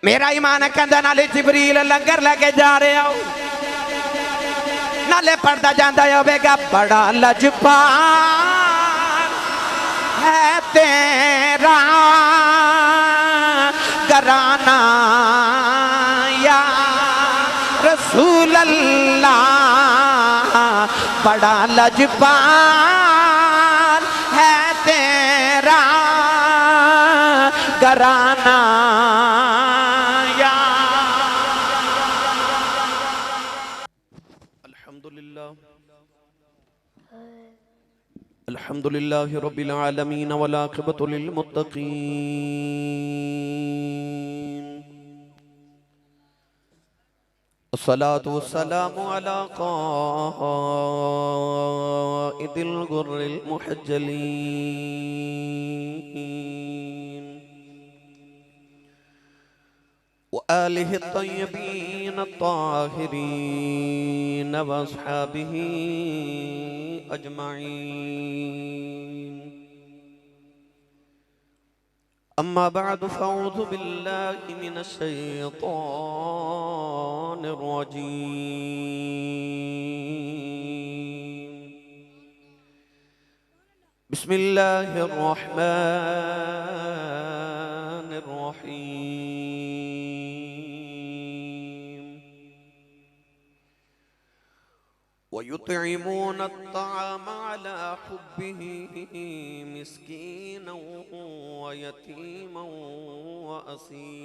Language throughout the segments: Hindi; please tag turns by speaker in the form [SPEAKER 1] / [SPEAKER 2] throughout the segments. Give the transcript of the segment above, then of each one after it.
[SPEAKER 1] मेरा ईमान है कहंदा नाले जिबरील लंगर लेके जा रहे हो नाले पढ़दा जांदा होवेगा बड़ा लजपाल है तेरा घराना या रसूल अल्लाह बड़ा लजपाल है तेरा घराना या अल्हम्दुलिल्लाह रब्बिल आलमीन वल आक़िबतु लिल मुत्तक़ीन अस्सलातु वस्सलामु अला क़ाइदिल गुर्रिल मुहज्जलीन व आलिहि तय्यबीन अत्ताहिरीन व अस्हाबिही अजमईन अम्मा बअद फ़अऊज़ु बिल्लाहि मिनश शैतानिर रजीम बिस्मिल्लाहिर रहमानिर रहीम वयुतइमून अत्ताअम अला हुब्बिही मिस्कीनन व यतीमन व असीरा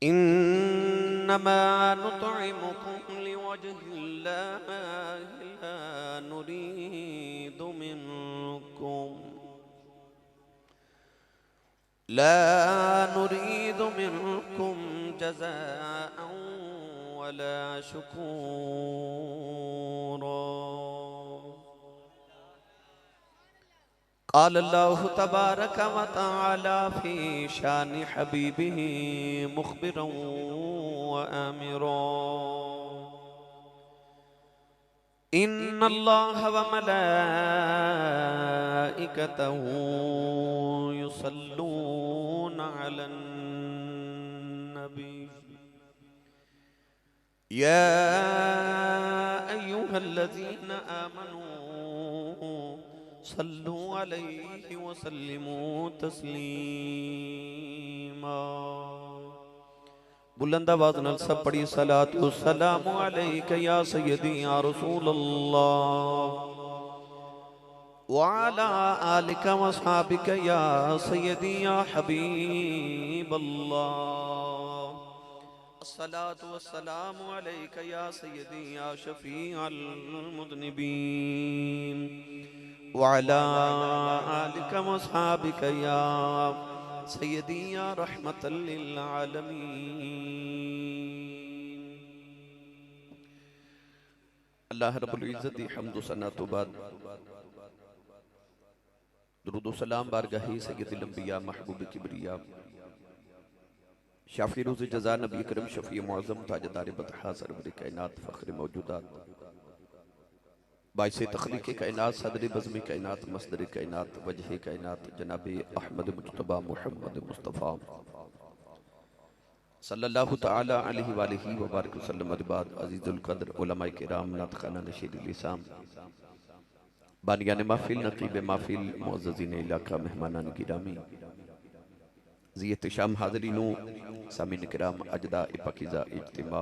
[SPEAKER 1] इन्नमा नुतइमुकुम लिवजहिल्लाहि ला नुरीदु मिनकुम जज़ाअन वला शुकूरा क़ाल अल्लाहु तबारक व तआला फ़ी शानि हबीबिही मुख़बिरन व आमिरा इन्नल्लाह व मलाइकतहू युसल्लूना अलन नबी या अय्युहल्लज़ीना आमनू सल्लू अलैहि व सल्लिमू तस्लीमा बुलंद आवाज़ नाल सब पढ़ी सलातु वस्सलामु अलैका या सय्यदी या रसूल अल्लाह व अला आलिका व अस्हाबिका या सय्यदी या हबीब अल्लाह अस्सलातु वस्सलामु अलैका या सय्यदी या शफीअल मुज़निबीन व अला आलिका व अस्हाबिका या सय्यदी या रहमतल लिल आलमीन। अल्लाह रब्बुल इज़्ज़त दी हम्द व सना तो बाद दुरूद व सलाम बारगाही सय्यदुल अंबिया महबूब किबरिया शाफ़ी रोज़ जज़ा नबी करम शफ़ी मुअज़्ज़म ताजदार बतहा सरवर कायनात फ़ख्र मौजूदात बाइसे तख़लीक़ कायनात सदर बज़्म कायनात मसदर कायनात वजह कायनात जनाब अहमद मुज्तबा मुहम्मद मुस्तफ़ा सल्लल्लाहु तआला अलैहि व आलिहि व बारिक वसल्लम अदबाद अज़ीज़ुल क़द्र उलमाए किराम नातख़ाना नशीद लिसान बानियान महफ़िल नक़ीब महफ़िल मुअज़्ज़ज़ीन इलाक़ा मेहमानान गिरामी ज़ी एहतिशाम हाज़रीनों सामीन किराम अजदा पाकीज़ा इज्तिमा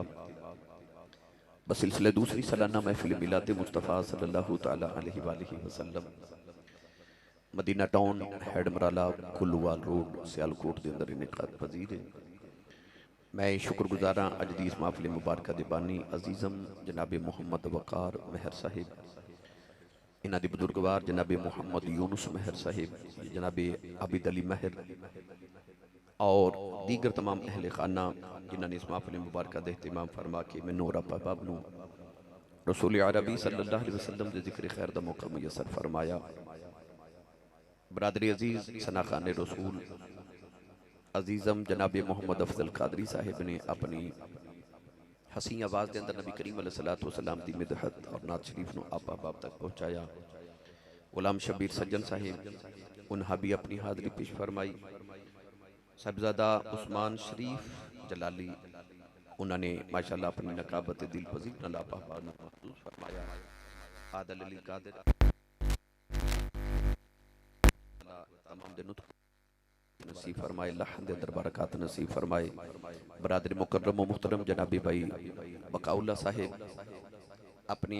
[SPEAKER 1] बसिलसिले दूसरी सालाना महफिल मिलाद मुस्तफ़ा सल्लल्लाहु तआला अलैहि वसल्लम Medina town Headmarala कुल्लूवाल road Sialkot के अंदर इनेकाद पजीर है। मैं शुक्रगुजार हाँ अज की इस महफिल मुबारक दे बानी अजीज़म जनाब मुहम्मद वकार महर साहिब इन्हां दे बुजुर्गवार जनाब मुहम्मद यूनुस महर साहिब जनाब आबिद अली महर और दीगर तमाम अहले खाना जिन्होंने इस महफिल मुबारक का एहतमाम फरमा के मैनू और अहबाब नू रसूल अरबी सल्लल्लाहु अलैहि वसल्लम के जिक्र खैर का मौका मुयसर फरमाया। बरादरी अजीज़ सना खान रसूल अजीज़म जनाब मोहम्मद अफजल कादरी साहिब ने अपनी हसी आवाज़ के अंदर नबी करीम अलैहिस्सलातु वस्सलाम की मिदहत और नात शरीफ को आप अहबाब तक पहुँचाया। गुलाम शबीर सज्जन साहिब उन्हें भी अपनी हाज़री पेश फरमाई। साहिबजादा उस्मान शरीफ जलाली उन्होंने माशाल्लाह अपनी नकाबत दिल पजीर नलापा महसूस फरमाया। आदल अली कादिर तमाम दिन नसीब फरमाए, लहन दे अंदर बरकत नसीब फरमाए। बरादरी मुकर्रम व मुहतरम जनाबी भाई बकाउल्ला साहिब अपनी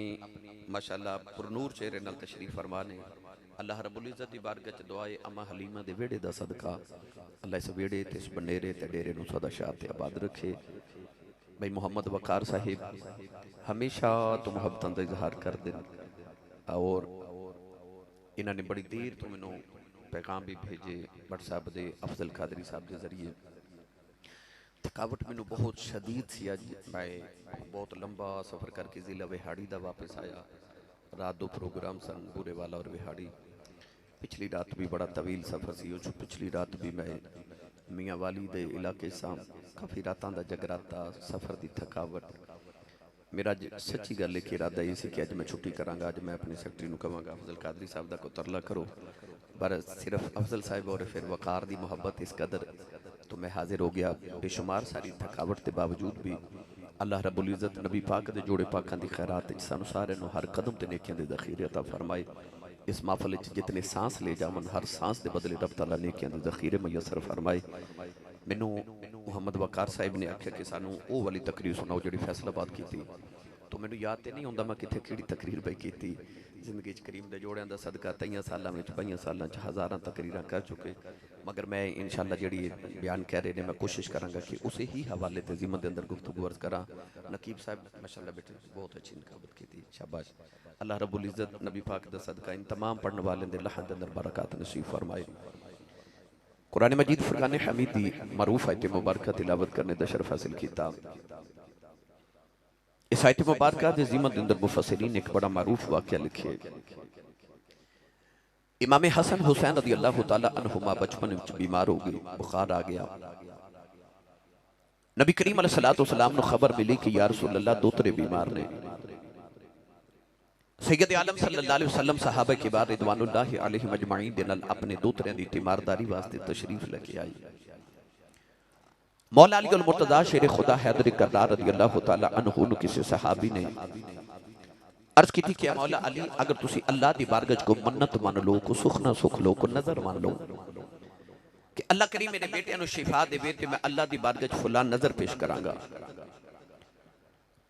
[SPEAKER 1] माशाल्लाह पुरनूर चेहरे नाल तशरीफ फरमा ने। अल्लाह रब्बुल इज्जत दी बारगाह च दुआ है अम्मा हलीमा दे वेड़े दा सदका अल्लाह इस वेड़े ते इस बनेरे ते डेरे नूं सदा शाह ते आबाद रखे। भाई मोहम्मद वकार साहिब हमेशा तो मुहब्बतां दा इजहार कर देन और इन्होंने बड़ी देर तो मैनू पैगाम भी भेजे व्हाट्सएप दे अफजल कादरी साहब के जरिए। थकावट मैनू बहुत शदीद सी, अज मैं बहुत लंबा सफ़र करके ज़िला विहाड़ी दा वापस आया। रात दो प्रोग्राम सन बूरे वाला और विहाड़ी। पिछली रात भी बड़ा तवील सफ़र सी, उस पिछली रात भी मैं मियाँ वाली दे इलाके सां काफ़ी रातां दा जगराता सफ़र की थकावट। मेरा सच्ची गल है कि इरादा ये कि अज मैं छुट्टी कराँगा। अज मैं अपने सैकटरी को कहांगा अफजल कादरी साहब का कोई तरला करो, पर सिर्फ अफजल साहब और फिर वकार की मुहब्बत इस कदर तो मैं हाजिर हो गया। बेशुमार सारी थकावट के बावजूद भी अल्लाह रब्बुल इज्जत नबी पाक के जोड़े पाकों की खैरात सानू सारे हर कदम ते नेकियां दे ज़ख़ीरे अता फरमाए। इस महफल जितने सांस ले जावन हर सांस के बदले रब तआला नेकियां दे ज़ख़ीरे मैसर फरमाए। मैनू मुहम्मद वकार साहिब ने आख्या कि सानू वो वाली तकरीर सुनाओ जी फैसलाबाद की थी। तो मैनू याद तो नहीं आता मैं कितने कि तकरीर पई की। जिंदगी करीम के जोड़िया का सदका 23 सालों में 22 सालों हज़ार तकरीर कर चुके, मगर मैं इंशाअल्लाह जी बयान कह रहे हैं मैं कोशिश कराँगा कि उस ही हवाले से जिम्मन के अंदर गुफ्तगू अर्ज करा। नकीब साहब माशाअल्लाह बेटे बहुत अच्छी नकाबत की थी, शाबाश। अल्लाह रब्बुल इज्जत नबी पाक का सदका इन तमाम पढ़ने वाले के लहन के अंदर बरकत नसीब फरमाए। कुरान मजीद फुरकान हमीद की मरूफ आयत मुबारक तिलावत करने का शरफ हासिल किया। इस आयत मुबारक के ज़िमन अंदर मुफस्सिरीन एक बड़ा मारूफ वाक़या लिखे। इमाम हसन हुसैन रज़ी अल्लाह तआला अन्हुमा बचपन में बीमार हो गए, बुखार आ गया। नबी करीम अलैहिस्सलातु वस्सलाम को खबर मिली कि या रसूल अल्लाह दोतरे बीमार ने। सैयद आलम सल्लल्लाहु अलैहि वसल्लम सहाबा किबार रिदवानुल्लाहि अलैहिम अजमईन दे नाल अपने दोतरे की तीमारदारी वास्ते तशरीफ लेके आई। मौला अली अल मुर्तज़ा शेर खुदा हैदर कररार रज़ी अल्लाह तआला अन्हु नु किसी सहाबी ने अर्ज की थी कि मौला अली अगर तुसी अल्लाह दी बारगाह को मन्नत मान लो, को सुखना सुख लो, को नजर मान लो कि अल्लाह करीम मेरे बेटे नु शिफा देवे ते मैं अल्लाह दी बारगाह फुला नजर पेश करांगा।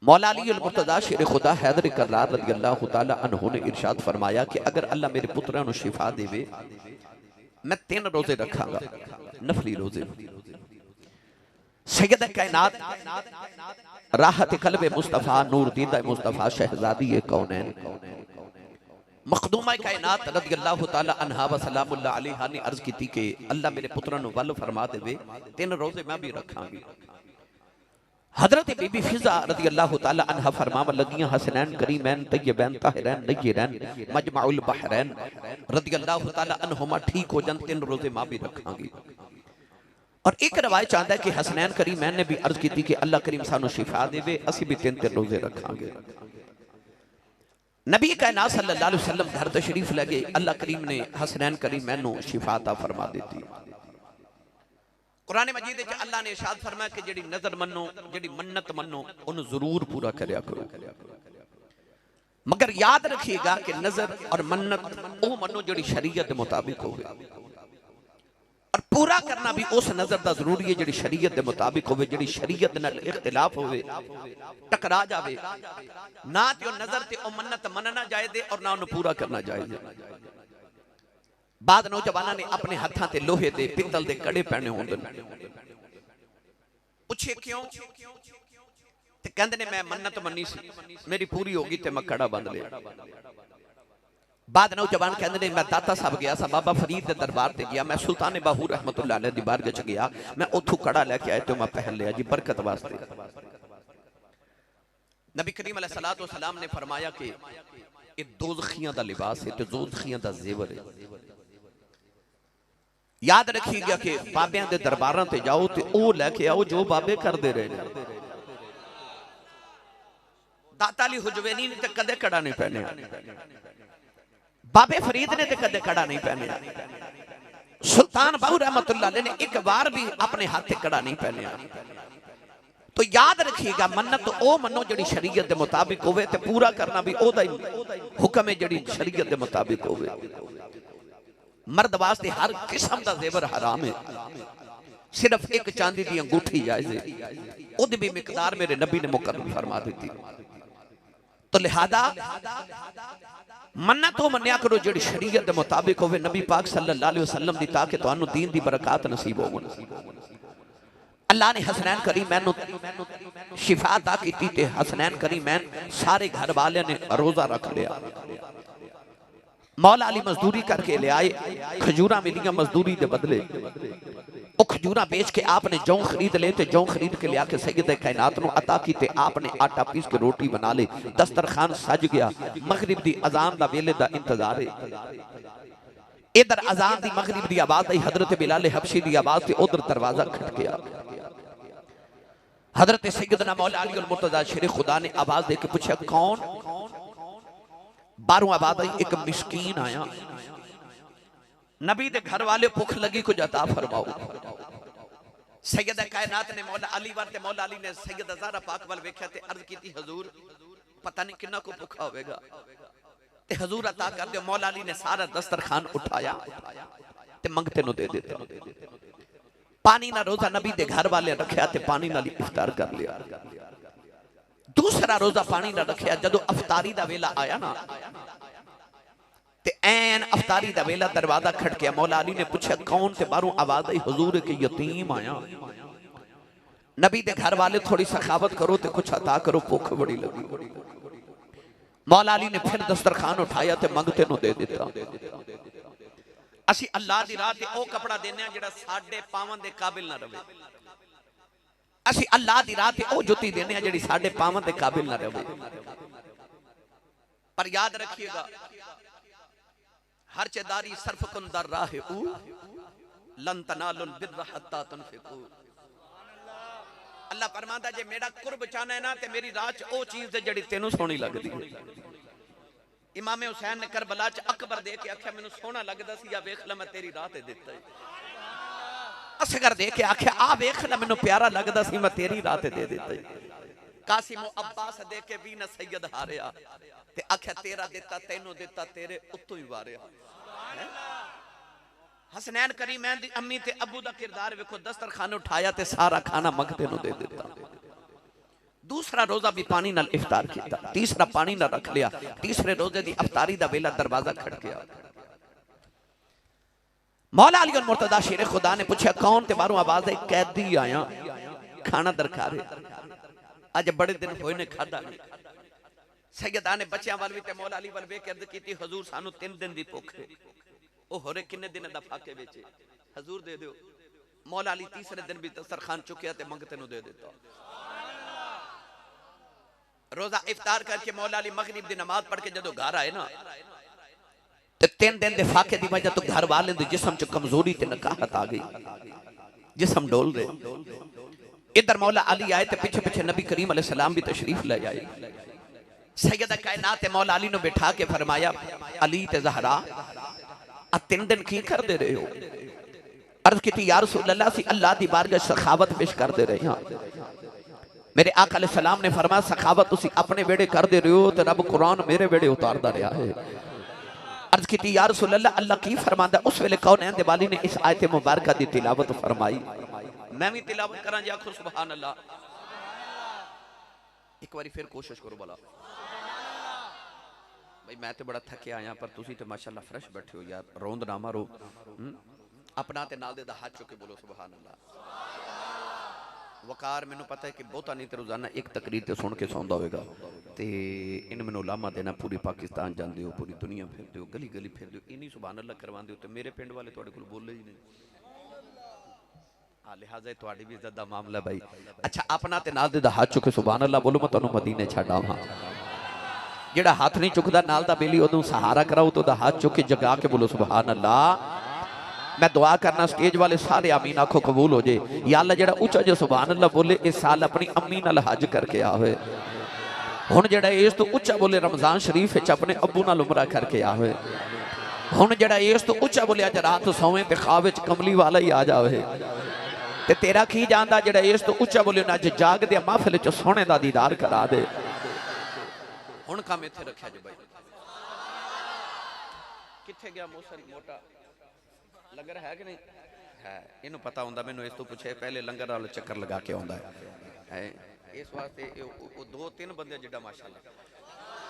[SPEAKER 1] मौला अली अल मुर्तज़ा शेर खुदा हैदर कररार रज़ी अल्लाह तआला अन्हु ने इरशाद फरमाया कि अगर अल्लाह मेरे पुत्रा नु शिफा देवे मैं 3 रोजे रखांगा, नफली रोजे। सैयद कायनात राहत कल्बे मुस्तफा नूर दीदा मुस्तफा शहजादी कौनैन मखदूमा कायनात रज़ी अल्लाह तआला अन्हा व सलामुल्लाह अलैहा ने अर्ज की थी कि अल्लाह मेरे पुत्रा नु वल फरमा देवे 3 रोजे मैं भी रखांगी। हजरत बीबी फिजा रज़ी अल्लाह तआला अन्हा फरमावन लगियां हसनैन करीमैन तय्यबैन ताहिरैन नय्यरैन मजमाउल बहरैन रज़ी अल्लाह तआला अन्हुमा ठीक हो जान 3 रोजे मैं भी रखांगी। और एक रवायत चाहता है कि हसनैन करीमैन ने भी अर्ज की थी कि अल्लाह करीम सानू शिफा देवे असी भी 3 रोजे रखांगे। नबी कायनात सल्लल्लाहु अलैहि वसल्लम घर तशरीफ ले गए। अल्लाह करीम ने हसनैन करीमैन नु शिफा अता फरमा दी। कुरान मजीद में अल्लाह ने इरशाद फरमाया कि जेड़ी नजर मनो जेड़ी मन्नत मनो उन्हें जरूर पूरा करया करो, मगर याद रखिएगा कि नजर और मन्नत वो मनो जेड़ी शरीयत के मुताबिक होवे और पूरा करना भी उस नजर का जरूरी है जी शरीयत के मुताबिक हो, जी शरीयत नाल इख्तिलाफ हो टकरा जाए ना तो नजर ते मन्नत मनना जायज़ और ना उन्हें पूरा करना जायज़। बाद नौजवानों ने अपने हाथों से लोहे के पित्तल के कड़े पहने होंगे, पूछे क्यों ते कहंदे ने मैं मन्नत मन्नी सी मेरी पूरी होगी ते मैं कड़ा बंद लिया। बाद नौजवान कहते हैं मैं दाता साहब गया सा बाबा फरीद के दरबार से गया, मैं सुल्तान बाहू रहमतुल्लाह अलैह दी बारगाह च गया, मैं उथों कड़ा लैके आया तो मैं पहन लिया जी बरकत वास्ते। नबी करीम अलैहिस्सलातु वस्सलाम ने फरमाया कि ये दोज़खियां दा लिबास है तो दोज़खियां दा ज़ेवर है। याद रखिएगा कि बाबियां दे दरबारां ते जाओ तो वो लैके आओ जो बाबे करते रहे। दाता अली हुजवैनी ने तो कदे कड़ा नहीं पहने, बाबे फरीद ने तो कदे कड़ा नहीं पहने। सुल्तान बाहू रहमतुल्लाह अलैह ने एक बार भी अपने हाथ से कड़ा नहीं पहनया। तो याद रखिएगा, मन्नत ओ मनो जिहड़ी शरीयत के मुताबिक होवे ते पूरा करना भी ओदा ही हुक्म है जिहड़ी शरीयत के मुताबिक होवे। मर्द वास्ते हर किस्म का जेवर हराम है, सिर्फ एक चांदी की अंगूठी जायज है, उहदी भी मिकदार मेरे नबी ने मुकर्रर फरमा दी। तो लिहाजा मन्नत तो मन्या करो जिहड़ी शरीयत के मुताबिक होवे नबी पाक सल्लल्लाहु अलैहि वसल्लम दी, ताकि तुहानू दीन दी बरकत नसीब होवे। अल्लाह ने हसनैन करीमैन शिफा अता की ते हसनैन करीमैन सारे घर वाले ने रोजा रख लिया। मौला अली मजदूरी करके ले आए, खजूरा मिलियां मजदूरी के बदले। वो खजूरा बेच के आपने जौ खरीद ले, ते जौ खरीद के लिया के सैयद कायनात नू अता की ते आपने आटा पीस के रोटी बना ले। दस्तरखान सज गया, मगरिब दी अजान दा वेले दा इंतजार है। इधर अजान दी मगरिब दी आवाज आई, हजरत बिलाल हबशी दी आवाज से उधर दरवाजा खटकिया। हजरत सैयदना मौला अली अल मुर्तजा शेर खुदा ने आवाज दे के पूछा कौन? बाहरों आवाज आई, एक मिस्कीन आया, नबी दे घर वाले भुख लगी कुछ अता फरमाओ। सैयद कायनात ने मौला अली वाल ते मौला अली ने सैयद ज़हरा पाक वाल वेख्या ते अर्ज की हुजूर पता नहीं किन्ना को भुखा होवेगा ते हुजूर अता कर दे। मौला अली ने सारा दस्तरखान उठाया ते मंगते नु दे दिता। पानी ना रोजा नबी दे घर वाले रखया ते पानी नाल इफ्तार कर लिया। दूसरा रोजा पानी ना रखया, जदों अफ्तारी दा वेला आया ना ते ऐन अफ्तारी दा वेला दरवाजा खटकिया। मौला अली ने पूछा कौन? ते बाहरों आवाज आई, हुजूर के यतीम आया, नबी दे घर वाले थोड़ी सखावत करो ते कुछ अता करो, भुख बड़ी लगी। मौला अली ने फिर दस्तरखान उठाया ते मंगते नु दे दिता। असी अल्लाह दी राह ते ओ कपड़ा देने जिहड़ा साडे पावां दे काबिल ना रहे। असी अल्लाह दी राह ते ओ जुत्ती देने जिहड़ी साडे पावां दे काबिल ना रहे। पर याद रखिएगा, हर चेदारी सर्फ कुन दर राह ऊ लन तनालुल बिर्र हत्ता तुनफिकू। अल्लाह फरमांदा जे मेरा कुर्ब चाहना है ना ते मेरी राह च ओ चीज ते जिहड़ी तेनू सोहनी लगदी है। इमाम हुसैन ने करबला च अकबर दे के आख्या मैनू सोहना लगदा सी, या वेख ला मैं तेरी राह ते दित्ता है। असगर दे के आख्या आ वेख ला मैनू प्यारा लगदा सी, मैं तेरी राह ते दे दित्ता है। कासिम अब्बास दे के भी ना सैयद हारिया ते आख्या तेरा दिता तेनू दिता, तेरे उत्तों ही वारिया। हसनैन करीमैन दी अम्मी ते अबू दा किरदार वेखो, दस्तरखान उठाया ते सारा खाना मंगते नु दे दिता। दूसरा रोजा भी पानी नाल इफ्तार किया, तीसरा पानी ना रख लिया। तीसरे रोजे दी अफ्तारी दा वेला दरवाजा खट गया। मौला अली अल मुर्तजा शेर खुदा ने पूछा कौन? ते बाहरों आवाज आई, कैदी आया, खाना दरकार है, अज बड़े दिन होए ने खादा नहीं। सैयदा ने बच्चों वाल भी ते मौला अली वाल वेख के अर्ज की, हुजूर सानू 3 दिन दी भुख है, ओ होरे किन्ने दिन दा फाके बेचे, हुजूर दे दियो। मौला अली तीसरे दिन भी दस्तरखान चुकिया ते मंगते नु दे दिता। रोजा इफ्तार करके मौला अली मगरिब दी नमाज पढ़ के जदों घर आए ना ते 3 दिन दे फाके दी वजह तो घर वाले दे जिस्म च कमजोरी ते नकाहत आ गई, जिस्म डोल रहे। इधर मौला अली आए ते पीछे पीछे नबी करीम अलैहि सलाम भी तशरीफ ले आए। सैयद कायनात मौला अली नु बिठा के फरमाया, अली ते ज़हरा आ 3 दिन की कर दे रहे हो? अर्ज की या रसूल अल्लाह सी अल्लाह दी बारगाह सखावत पेश कर दे रहे हैं। मेरे आका अलैहि सलाम ने फरमाया सखावत तुसी अपने वेड़े कर दे रहे हो ते रब कुरान मेरे वेड़े उतारदा रहा है। अर्ज की या रसूल अल्लाह अल्लाह की फरमांदा? उस वेले कौनैन दे वाली ने इस आयत मुबारका दी तिलावत फरमाई। मैं भी तिलावत करा जी, आखो सुभान अल्लाह। एक बारी फिर कोशिश करो बोला भाई, मैं तो बड़ा थके आया पर तुसी तो माशाअल्लाह फ्रेश बैठे हो यार, रोंद ना मारो। अपना ते नाल दे दा हाथ चुक के बोलो सुभान अल्लाह। वकार मैनू पता है कि बहुता नहीं तो रोजाना एक तकरीर तो सुन के सौंदा होगा ते इन मैनू लामा देना, पूरी पाकिस्तान जाते हो, पूरी दुनिया फिरते हो, गली गली फिरते हो, इन्हीं सुभान अल्लाह करवाते हो तो मेरे पिंड वाले तुहाडे कोल बोले ही नहीं। लिहाजा थोड़ी भी इज्जत दा मामला भाई। अच्छा अपना ते नाल दे दा हाथ चुके सुभान अल्लाह बोलो, मैं तुहानू मदीने छड्ड आवां। जेड़ा हाथ नहीं चुकदा नाल दा बेली ओदू सहारा कराओ तो दा हाथ चुक के जगा के बोलो सुभान अल्लाह। मैं दुआ करना स्टेज वाले सारे आमीन आखो कबूल हो जाए। या अल्लाह जेड़ा उच्चा जो सुभान अल्लाह बोले इस साल अपनी अम्मी नाल हज करके आवे। हुण जेड़ा इस तो उच्चा बोले रमजान शरीफ विच अपने अब्बू नाल उमरा करके आवे। हुण जड़ा इस तो उच्चा बोलिया ज रात सोवे ते ख्वाब विच कमली वाला ही आ जावे ते तेरा की जांदा जड़ा इस तो उच्चा बोलियो ना अज जाग दे महफिल च सोने दा दीदार करा दे। हुण काम इत्थे रखिया जे भाई कित्थे गया मोसन मोटा लंगर है कि नहीं है इनू पता होंदा मैनू इस तो पूछे पहले लंगर वाला चक्कर लगा के आउंदा है इस वास्ते दो तीन बंदे जिड्डा माशाअल्लाह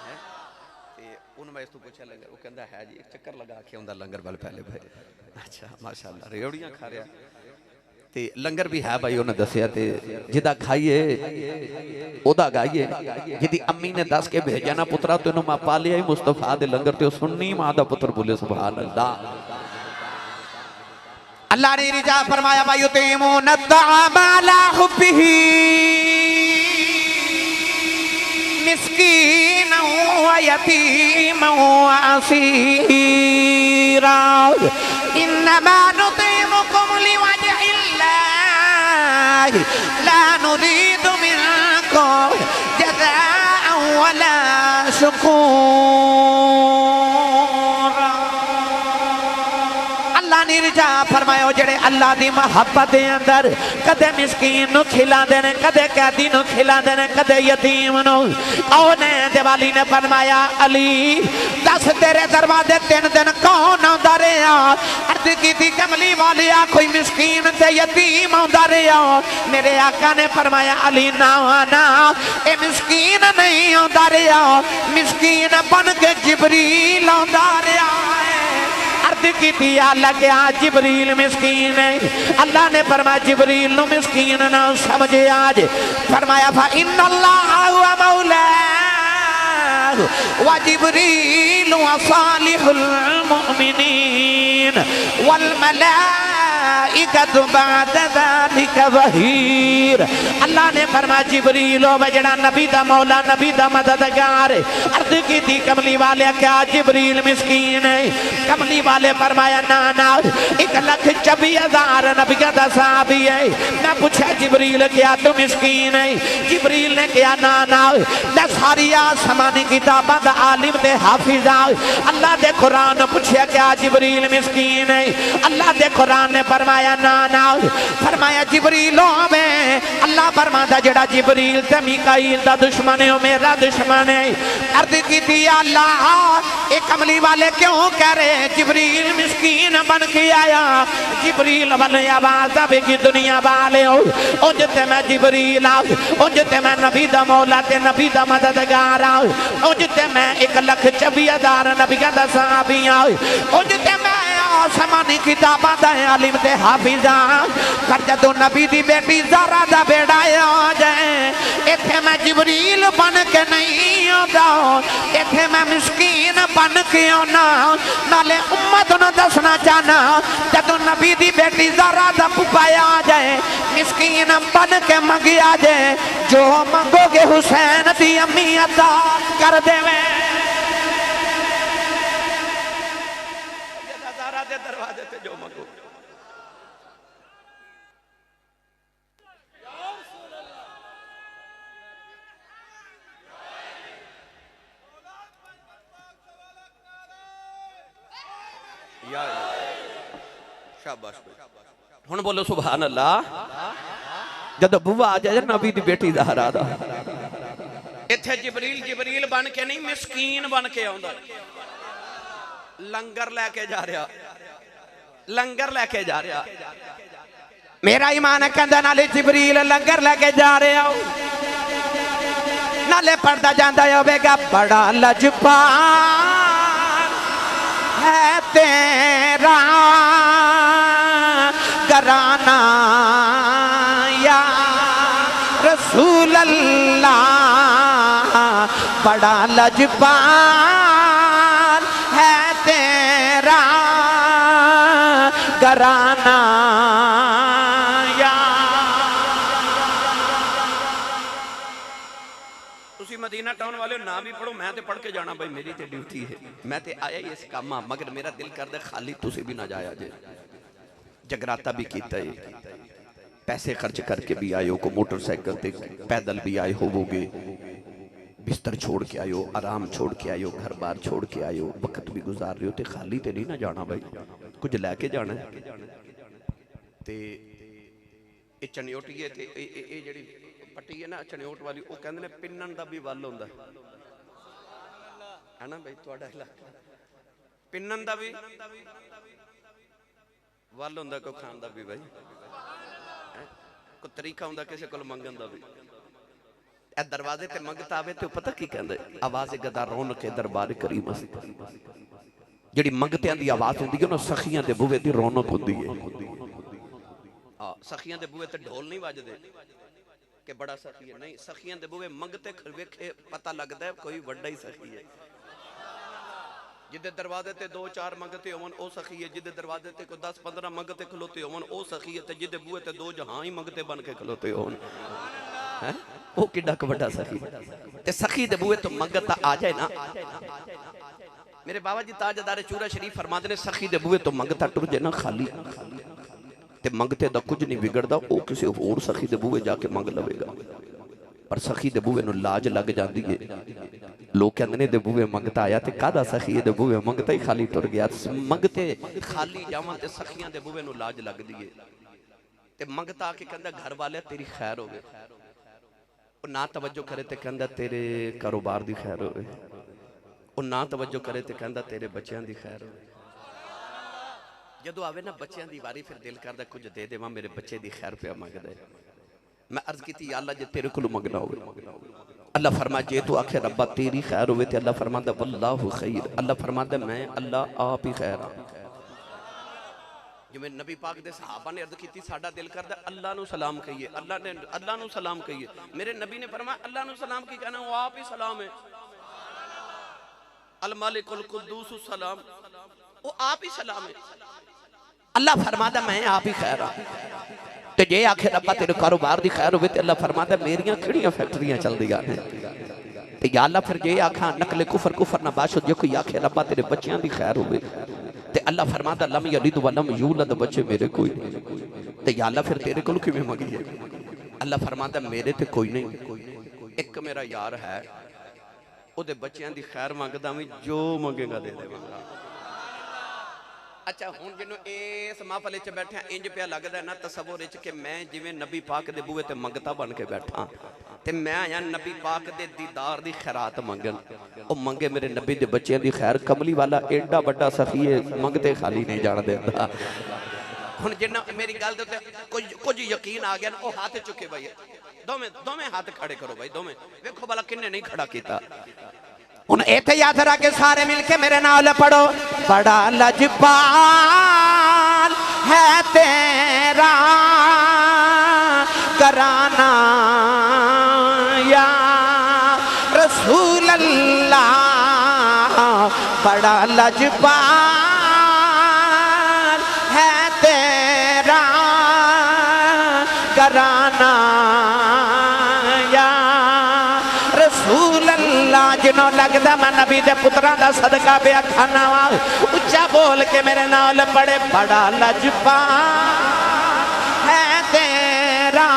[SPEAKER 1] है ते उन्होंने मैं इस तो पूछा लंगर वो कहंदा है जी एक चक्कर लगा के आउंदा लंगर वाल पहले भाई अच्छा माशाअल्लाह रेवड़ियां खा रहा ते लंगर भी है भाई उन्हें दसिया ते जिदा खाइए ओदा गाइए जिदी अम्मी ने दस के भेजा ना पुत्रा तेनू मां पा लिया मुस्तफा दे लंगर ते सुन्नी मां दा पुत्र बोले सुभान अल्लाह। अल्लाह ने रिजा फरमाया भाई युतीमून अत्तआमा अला हुब्बिही मिस्कीन व यतीम व असीरा इन्नमा नुतीमुकुम लिवजहिल्लाह ला नुरीदु मिनकुम जज़ाअन वला शुकूरा। अल्लाह ने रिजा फरमाया जेड़े अल्लाह दी मोहब्बत दे अंदर कदे मिस्कीन नु खिलांदे ने कदे कैदी नु खिलांदे ने कदे यतीम नु कौन है दिवाली ने फरमाया अली दस तेरे दरवाजे तीन दिन कौन आंदा रहा अर्ज कीती कमली वालिया कोई मिस्कीन ते यतीम आंदा रहा मेरे आका ने फरमाया अली ना ना ए मिस्कीन नहीं आंदा रहा मिस्कीन बन के जिबरील आंदा रहा की लग्या जिबरील मिस्कीन है। अल्लाह ने फरमाया जिबरील नु मिस्कीन ना समझे आज फरमाया फा इन्नल्लाह व मौला व जिबरील व सालिहुल मुमिनीन वल मलाइकतु बअद ज़ालिका ज़हीर। अल्लाह ने फरमाया जिबरील ओ जड़ा नबी दा मौला नबी दा मददगार अर्ज की थी कमली वाले क्या जिबरील मिस्कीन है कमली वाले फरमाया ना ना 1,24,000 नबियों दा सहाबी है। मैं पूछा जिबरील क्या तू मिस्कीन है जिबरील ने कहा ना ना मैं सारी आसमानी किताबां दा आलिम ते हाफिज अल्लाह दे कुरान पूछा क्या जिबरील मिस्कीन है अल्लाह दे कुरान ने फरमाया ना ना फरमाया जिबरील मैं अल्लाह फरमाता जड़ा जिबरील ते मीकाईल दा दुश्मन है मेरा दुश्मन है। अर्ज की थी अल्लाह ए कमली वाले क्यों कह रहे जिबरील मिस्कीन बन के आया जिबरील वाले आवाज आवे की दुनिया वाले हो उजते मैं जिबरील उजते मैं नबी दा मौला ते नबी दा मददगार उजते मैं 1,24,000 नबियों दा सहाबी उजते मैं आसमानी किताबां दा आलिम ते हाफिज पर जदों नबी दी बेटी ज़रा दा बेड़ा आ जाए इत्थे मैं जिबरील बन के नहीं आंदा इत्थे मैं मिस्कीन बन के आना नाले उम्मत नूं दसना चाहना जदों नबी दी बेटी ज़रा दा पुपा आ जाए मिस्कीन बन के मंगिया जाए जो मंगोगे हुसैन दी अम्मी अता कर देवे दरवाजे पे जो मंगो शाबाश हुण बोलो सुभान अल्लाह। जब बुआ आ जाए नबी दी बेटी ज़हरा दा इत्थे जिबरील बन के नहीं मिस्कीन बन के आउंदा लंगर लेके जा रहा लंगर लेके जा रहा मेरा ईमान कहंदा नाले जिबरील लंगर लेके जा रहा नाले पढ़दा जांदा होवेगा बड़ा लजपाल है तेरा घराना या रसूल अल्लाह बड़ा लजपाल है तेरा घराना या तुसी मदीना टाउन वाले ना भी पढ़ो मैं तो पढ़ के जाना भाई मेरी तो ड्यूटी है मैं तो आया ही इस काम मगर मेरा दिल करदा खाली तुसी भी ना जाया जे जगराता भी कीता है पैसे खर्च करके भी आए हो को मोटरसाइकिल पे पैदल भी आए होवोगे बिस्तर छोड़ के आयो, आराम छोड़ के आयो, घर बार छोड़ के आयो, वक्त भी गुजार रहे हो तो खाली तो नहीं ना जाना भाई, कुछ लैके जाना है। ते ये चनियोटिए ते ये जिहड़ी पट्टी है ना चनियोट वाली, वो कहंदे ने पिन्नण दा भी वल हुंदा है ना भाई, तुहाडा इलाका पिन्नण दा भी वल हुंदा, कोई खाण दा भी भाई, कोई तरीका हुंदा किसी कोल मंगण दा भी। ए दरवाजे ते मंगता आवे ते पता की कहंदे, आवाज़ गदा रौन के दरबार करीम असी, जिहड़ी मंगतियां दी आवाज़ हुंदी है ना, सखियां दे बूहे दी रौनक हुंदी है। हां, सखियां दे बूहे ते ढोल नहीं वजदे कि बड़ा सखी है, नहीं, सखियां दे बूहे मंगते वेखे पता लगदा है कोई वड्डा ही सखी है। जिदे दरवाजे ते 2-4 मंगते होवन ओ सखी है, जिदे दरवाजे ते कोई 10-15 मंगते खलोते होवन ओ सखी है, ते जिदे बूहे ते 2 जहां ही मंगते बन के खलोते होवन है वो किड्डा क वड्डा सखी। ते सखी दे बूहे तो मंगत आ जाए ना, मेरे बाबा जी ताजदार चूरा शरीफ फरमाते ने, सखी दे बूहे तो मंगता टुर जाए ना खाली ते मंगते दा कुछ नहीं बिगड़दा, वो किसी होर सखी दे बूहे जाके मंग लवेगा। पर सखी दे बूहे नूं लाज लग जाती है, लोग कहंदे ने दे बूहे मंगता आया ते कादा सखी दे बूहे मंगता ही खाली टुर गया। मंगते खाली जावां ते सखियां दे बूहे नूं लाज लगदी है। ते मंगता आके कहंदा घर वाले तेरी खैर होवे, वो ना तवज्जो करे ते कहंदा तेरे कारोबार दी खैर होवे, वो ना तवज्जो करे ते कहंदा तेरे बच्चों दी खैर होवे। जदों आवे ना बच्चों दी वारी फिर दिल करदा कुछ दे देवां, मेरे बच्चे दी खैर पिया मंगदा है। मैं अर्ज की या अल्लाह जे तेरे को मंगना होवे, अल्लाह फरमा जे तू आखे रब्बा तेरी खैर होवे ते अल्लाह फरमांदा वल्लाहु खैर, अल्लाह फरमांदा मैं अल्लाह आप ही खैर हां। जिवें नबी पाक दे सहाबा ने अर्ज की साडा दिल करदा अल्लाह नू सलाम कहिए, अल्लाह ने अल्लाह नू सलाम कहिए, मेरे नबी ने फरमाया अल्लाह नू सलाम की कहना, वो आप ही सलाम है। अल मालिकुल कुद्दूस सलाम, वो आप ही सलाम है। अल्लाह फरमादा मैं आप ही खैर हां। ते जे आखे रब्बा तेरे कारोबार दी खैर होवे ते अल्लाह फरमादा मेरियां किहड़ियां फैक्टरियां चलदियां ने। ते या अल्लाह फिर जे आखा नकले कुफर कुफर ना बाशो, जे कोई आखे रब्बा तेरे बच्चियां दी खैर होवे ते अल्लाह फरमादा लम यलिद व लम यूलद, बच्चे मेरे कोई नहीं। ते या अल्लाह फिर तेरे कोल किवें मंगीए? अल्लाह फरमादा मेरे ते कोई नहीं, एक मेरा यार है, ओदे बच्चियां दी खैर मंगदा भी, जो मंगेगा दे देवांगा। अच्छा हुण जिन्हों इस महफल च बैठे इंज पिया लगदा है ना तसव्वुर च कि मैं जिवें नबी पाक दे बूहे ते मंगता बन के बैठा ते मैं आया नबी पाक दे दीदार दी खैरात मंगन। ओ मंगे मेरे नबी दे बच्चों दी खैर, कमली वाला एडा बड़ा सखी है, मंगते खाली नहीं जान देंदा। हुण जिन्ना मेरी गल दे कुछ यकीन आ गया ना, ओ हाथ चुके भाई, दोवें हाथ खड़े करो भाई, दोवें वेखो भला किन्ने नहीं खड़ा कीता। हुण इत्थे याद रख के सारे मिलके मेरे नाल पढ़ो, बड़ा लजपाल है तेरा घराना या रसूल अल्लाह, बड़ा लजपाल है तेरा घराना या रसूल अल्लाह। जिन्हों लगदा मैं नबी दे पुत्रां दा सदका पिया खाना वा, उच्चा बोल के मेरे नाल पड़े, बड़ा लजपाल है तेरा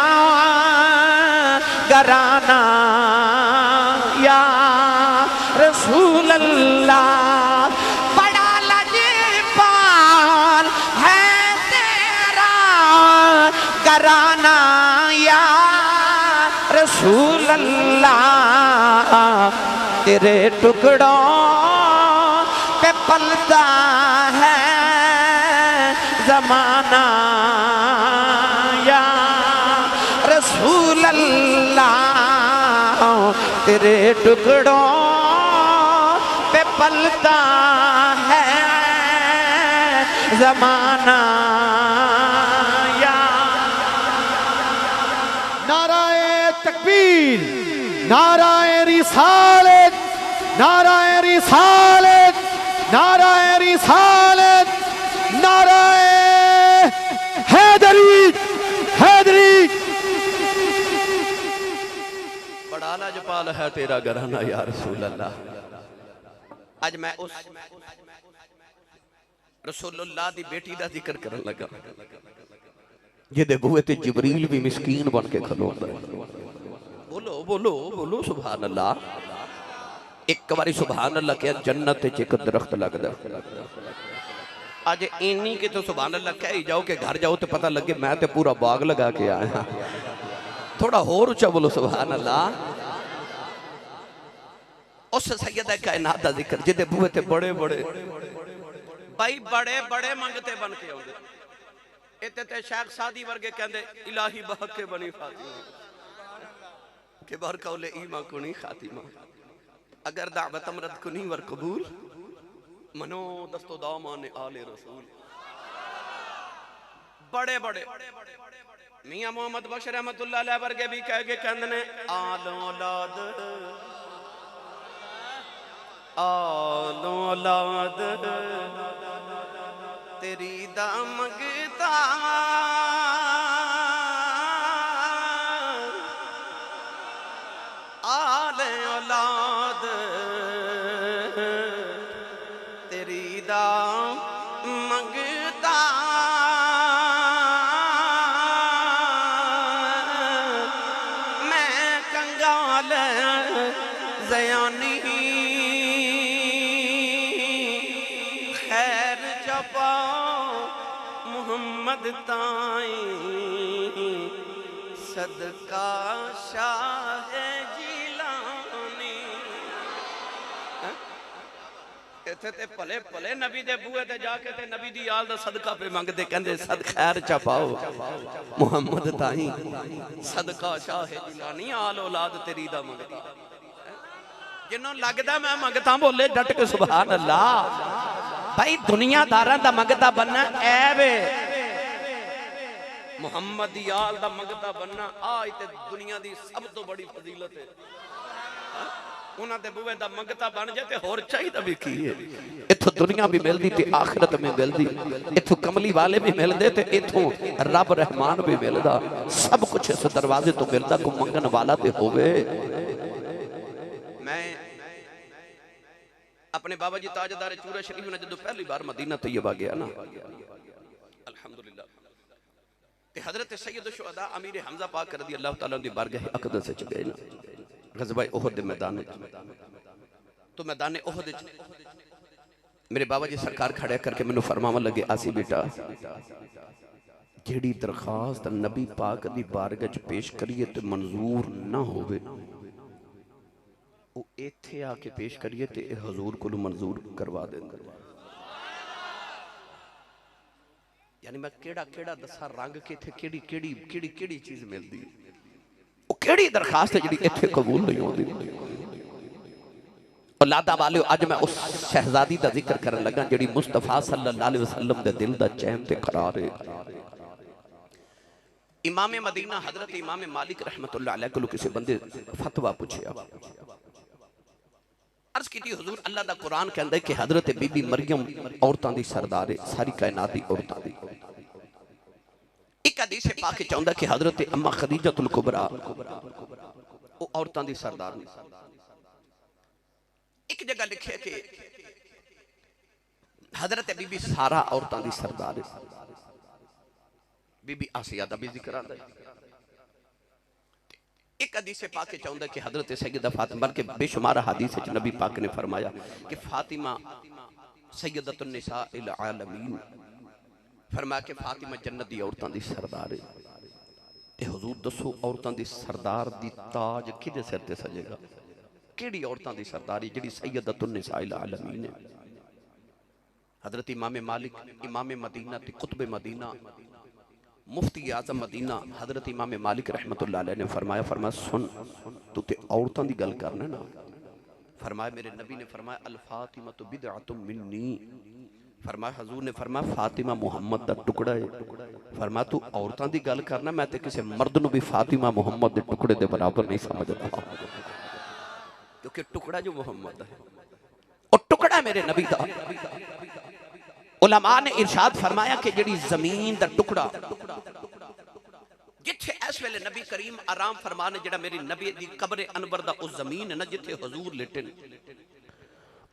[SPEAKER 1] घराना या रसूल अल्लाह, बड़ा लजपाल है तेरा घराना या रसूल अल्लाह। तेरे टुकड़ों पे पलता है जमाना या रसूल अल्लाह, तेरे टुकड़ों पे पलता है जमाना या।
[SPEAKER 2] नाराए तकबीर, नाराए रिसालत, नाराए रिसालत, नाराए रिसालत, नाराए हैदरी, हैदरी।
[SPEAKER 1] बड़ा लजपाल है तेरा घराना या रसूल अल्लाह। आज मैं उस रसूलुल्लाह दी बेटी दा जिक्र करन लगा, जिहदे बूहे ते जिबरील भी मिस्कीन बन के खलोंदा है। बोलो बोलो बोलो सुभान अल्लाह। एक बारी सुभान अल्लाह क्या जन्नत एक दरख्त लगदा अज इन्नी कि तो सुभान अल्लाह कह ही जाओ कि घर जाओ तो पता लगे मैं तो पूरा बाग लगा के आया। थोड़ा होर उच्चा बोलो सुभान अल्लाह। उस सैयदा कायनात दा जिक्र जिदे बूहे ते बड़े बड़े भाई बड़े बड़े मंगते बन के आउंदे। इत्ते ते शेख सादी वर्गे कहंदे इलाही बहके बनी फातिमा के बर कौले ईमा कुनी खातिमा अगर दावत अमरत कुनी वर कबूल मनो दस्तो दामान आले रसूल। बड़े बड़े मियां मोहम्मद बख्श रहमतुल्लाह अलैह वर्गे भी कह के कहंदे ने आलो औलाद आलो औलाद तेरी दा मंगता आले औलाद तेरी दा मंगता मैं कंगाल ज़यानी खैर चपाओ मुहम्मद ताई सदका शाह जिलानी। इत्थे ते भले भले नबी दे बूहे ते जाके ते नबी दी याद दा सदका पे मंगदे कहंदे सद खैर चा पाओ मुहम्मद ताई सदका शाह जिलानी आल औलाद तेरी दा मंगता। जिन्हों लगदा मैं मंगता बोले डट के सुभान अल्लाह। भाई दुनियादारां दा मंगता बनना ऐब है, मुहम्मद दी याल दा मंगता बनना आज ते दुनिया दी सब तो बड़ी फजीलत है। उन्हां दे बूहे दा मंगता बन जाए ते होर चाहिदा भी की है। इत्थों दुनिया भी मिलदी ते आखिरत में मिलदी, इत्थों कमली वाले भी मिलदे ते इत्थों रब रहमान भी मिलदा। सब कुछ इस दरवाजे तो मिलदा, को मंगन वाला ते होवे। मैं अपने बाबा जी ताजदार चूरा शरीफ ने जो पहली बार मदीना तैयबा गया ना अल्हम्दुलिल्लाह ते हजरत सैयद शुहदा अमीर हमजा पाक रज़ी अल्लाह तआला दी बारगाह अक़दस च गए ना ग़ज़वा उहद दे मैदान में। तो मैदान उहद मेरे बाबा जी सरकार खड़े करके मैनू फरमावन लगे आसी बेटा जेड़ी दरखास्त नबी पाक दी बारगाह च पेश करिए ते मंजूर ना होवे वो इत्थे आके पेश करिए ते हजूर को मंजूर करवा देंगे। यानी मैं केड़ा केड़ा दसा रंग के इत्थे केड़ी केड़ी केड़ी केड़ी चीज मिलदी वो केड़ी दरखास्त जिहड़ी इत्थे कबूल नहीं होंदी। औलादा वाले अज मैं उस शहजादी दा जिक्र करन लगा जिहड़ी मुस्तफा सल्लल्लाहु अलैहि वसल्लम दे दिल दा चैन ते करार है। इमाम मदीना हजरत इमाम मालिक रहमतुल्लाह अलैह को किसी बंदे फतवा पूछया, अर्ज की हुजूर अल्लाह दा कुरान कहंदा है कि हजरत बीबी मरियम औरतां दी सरदार है, सारी कायनात दी औरतां दी। एक हदीस पाक च आउंदा कि हजरत अम्मा खदीजतुल कुबरा वो औरतां दी सरदार ने। एक जगह लिखे कि हजरत बीबी सारा औरतां दी सरदार है। बीबी आसिया दा भी जिक्र आंदा है। एक हदीस पाक च आउंदा कि हजरत सैयदा फातिमा के बेशुमार हदीस च नबी पाक ने फरमाया कि फातिमा सैयदतुन निसाइल आलमीन, फरमाया कि फातिमा जन्नत दी औरतां दी सरदार है। ते हुजूर दसो औरतां दी सरदार दी ताज किदे सिर ते सजेगा? केड़ी औरतां दी सरदारी जिहड़ी सैयदतुन निसाइल आलमीन है? हजरत इमाम मालिक इमाम मदीना ते कुतुब मदीना मुफ्ती आजम मदीना हजरत इमाम मालिक रहमतुल्लाह अलैह ने फरमाया सुन तू ते औरतां दी गल करना ना। फरमाया मेरे नबी ने फरमाया अल फातिमा तो बिदअतुम मिन्नी, फरमाया हजूर ने फरमाया फातिमा मुहम्मद दा टुकड़ा है। फरमाया तू औरतां दी गल करना, मैं ते किसी मर्द नूं भी फातिमा मुहम्मद दे टुकड़े दे बराबर नहीं समझदा, क्योंकि टुकड़ा जो मुहम्मद है और टुकड़ा मेरे नबी दा। उलमा ने इरशाद फरमाया कि जिहड़ी जमीन दा टुकड़ा जिथे इस वेले नबी करीम आराम फरमाने जिहड़ा मेरी नबी दी कब्र अनवर दा उस जमीन है ना जिथे हुजूर लेटे ने,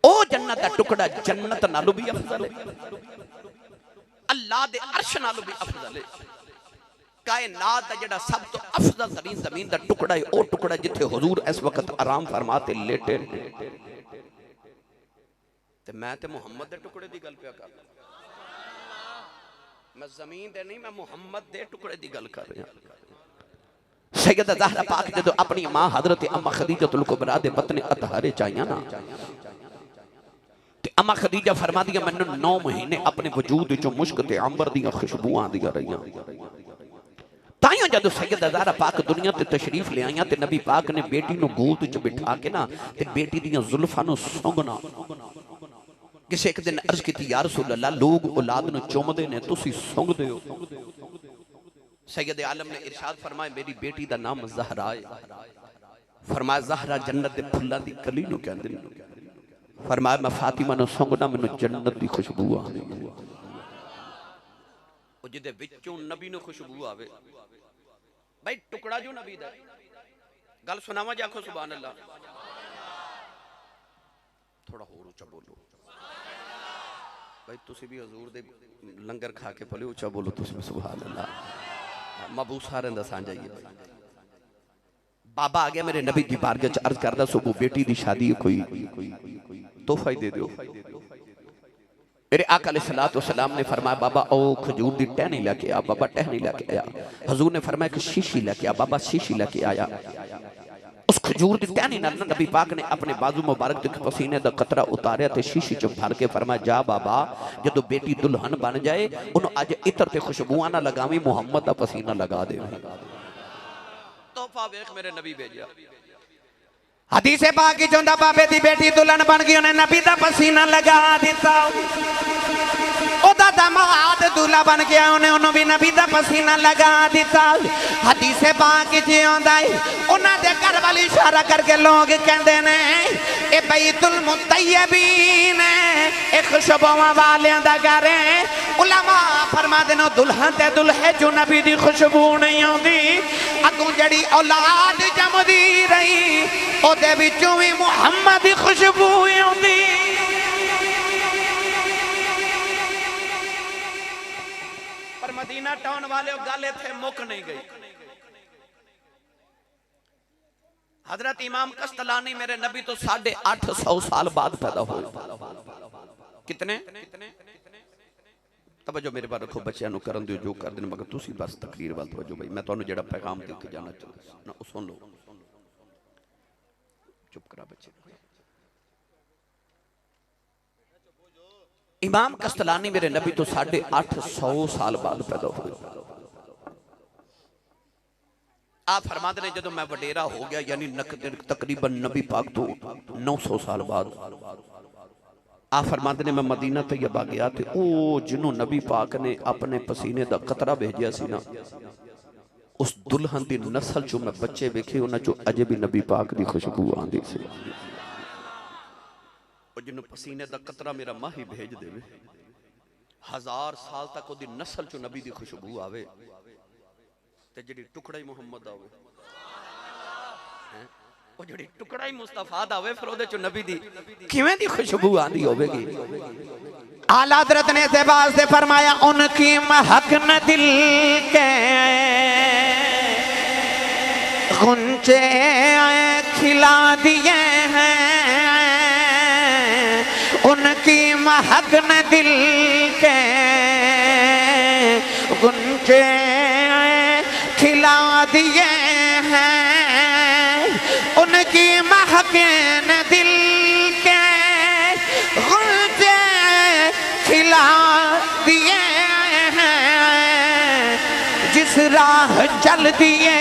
[SPEAKER 1] ओ जन्नत दा टुकड़ा जन्नत नालों भी अफजल है, अल्लाह दे अर्श नालों भी अफजल है। कायनात दा जिहड़ा सब तो अफजल तरीन जमीन दा टुकड़ा है ओ टुकड़ा जिथे हुजूर इस वक्त आराम फरमाते लेटे। ते मैं ते मुहम्मद दे टुकड़े दी गल पिया कर, मैं जमीन दे नहीं, मैं मुहम्मद दे टुकड़े दी गल कर रहा। सैयदा ज़हरा पाक जदों अपनी मां हज़रत अम्मा खदीजतुल कुबरा दे बतने अतहरे चाहिए ना, ते अम्मा खदीजा फरमा दिया मैनू 9 महीने अपने वजूद विचों मुश्क ते अंबर दी खुशबू आंदियां रहियां। ताइयों जदों सैयदा ज़हरा पाक दुनिया ते तशरीफ ले आईयां ते नबी पाक ने बेटी नू गोद विच बिठा के ना ते बेटी दियां जुल्फां नू सूंघना। किसी एक दिन अर्ज की या रसूल अल्लाह, लोग औलाद नू चुमदे ने, तुसी सूंघदे हो। सैयद आलम ने इरशाद फरमाया मेरी बेटी दा नाम ज़हरा है। फरमाया ज़हरा जन्नत दे फुल्लां दी कली नू कहंदे ने। फरमाया मैं फातिमा नू सूंघना, मैनू जन्नत दी खुशबू आंदी है। ओ जिदे विचों नबी नू खुशबू आवे, भाई टुकड़ा जो नबी दा गल सुनावा जी, आखो सुभान अल्लाह। थोड़ा होर ऊंचा बोलो भाई, तुसी भी हजूर दे लंगर खा के पले ऊंचा बोलो, तुसी भी सुभान अल्लाह। महबूब सारे दा सांझा ही है। बाबा आ गया मेरे नबी दी बारगाह च, अर्ज करदा सुबह बेटी दी शादी कोई तोहफा ही दे दो। मेरे आका अलैहिस्सलातु वस्सलाम ने फरमाया बाबा ओ खजूर दी टहनी लेके आ। बाबा टहनी लेके आया। हजूर ने फरमाया कि शीशी लेके आ। बाबा शीशी लेके आया। उस खजूर दी टहनी नाल नबी पाक ने अपने बाजू मुबारक ते पसीने दा कतरा उतारिया ते शीशी च भर के फरमाया जा बाबा, जदों बेटी दुल्हन बन जाए उन्हों अज इत्र ते खुशबुआं ना लगावी, मुहम्मद दा पसीना लगा दे। तोहफा वेख मेरे नबी भेजा।
[SPEAKER 3] हदीसे पाक की चौंदा बाबे दी बेटी दुल्हन बन गई, उन्हें नबी दा पसीना लगा दिता। ओदा दामाद दूल्हा बन गया, उन्हें उन्होंने भी नबी दा पसीना लगा दिता। हदीसे पाक की चौंदा है उन्हां दे घर वाली इशारा करके लोग कहंदे ने ए बैतुल मुतय्यबीन ए खुशबुआं वालियां दा घर है। उलमा फरमादे ने दुल्हन ते दुल्हे जो नबी दी खुशबू नहीं आउंदी, अगों जड़ी औलाद जमदी रही ओदे विचों भी मुहम्मद दी खुशबू आउंदी।
[SPEAKER 1] पर मदीना टाउन वाले गल इत्थे मुक नहीं गई। हजरत इमाम कस्तलानी मेरे नबी तो 850 साल बाद पैदा हुए। कितने तवज्जो मेरे बारे रखो, बच्चों को करन दियो जो कर देन, मगर तुसी बस तकरीर वाल तवज्जो भाई। मैं तुहानू जेड़ा पैगाम दे के जाना चाहता ना उस सुन लो। चुप करा बच्चे। इमाम कस्तलानी मेरे नबी तो 850 साल बाद पैदा हुए। आप फरमाते ने जदों मैं वडेरा हो गया, यानी तकरीबन नबी पाक तो 900 साल बाद, आप फरमाते ने मैं मदीना तैयबा गया थे। ओ जिन्हों नबी पाक ने अपने पसीने दा कतरा भेजा सी ना, उस दुल्हन दी नस्ल चो मैं बच्चे वेखे, उन्हां चो अजे भी नबी पाक दी खुशबू आंदी सी। जिन्हों पसीने दा कतरा मेरा मां ही भेज देवे, 1000 साल तक ओदी नस्ल चो नबी दी खुशबू आवे, ते जिहड़ी टुकड़ा ही मुहम्मद आवे, ओ जिहड़ी टुकड़ा ही मुस्तफा दा आवे, फिर ओदे चो नबी दी किवें दी खुशबू आंदी होवेगी।
[SPEAKER 3] आला हज़रत ने से वास्ते फरमाया उनकी महक न दिल के गुंचे खिला दिए हैं, उनकी महक न दिल के गुंचे खिला दिए हैं, उनकी महक न दिल के गुंचे खिला दिए हैं, जिस राह चल दिए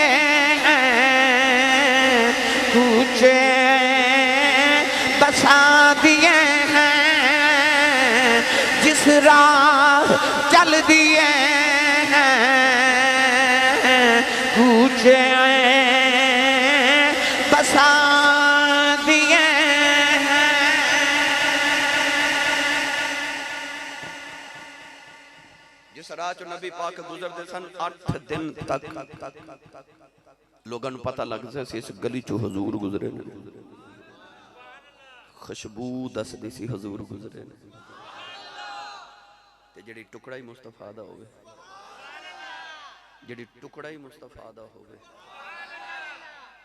[SPEAKER 3] कूचे बसा दिए हैं, जिस राह चल दिए हैं कूचे बसा दिए हैं।
[SPEAKER 1] जिस राह चो नबी पाक गुजरते सन 8 दिन तक लोगों पता लग सा इस गली चो हजूर गुजरे ने, खुशबू दसदी सी हजूर गुजरे ने। ते जिहड़ी टुकड़ा ही मुस्तफा दा होवे, जिहड़ी टुकड़ा ही मुस्तफा दा होवे,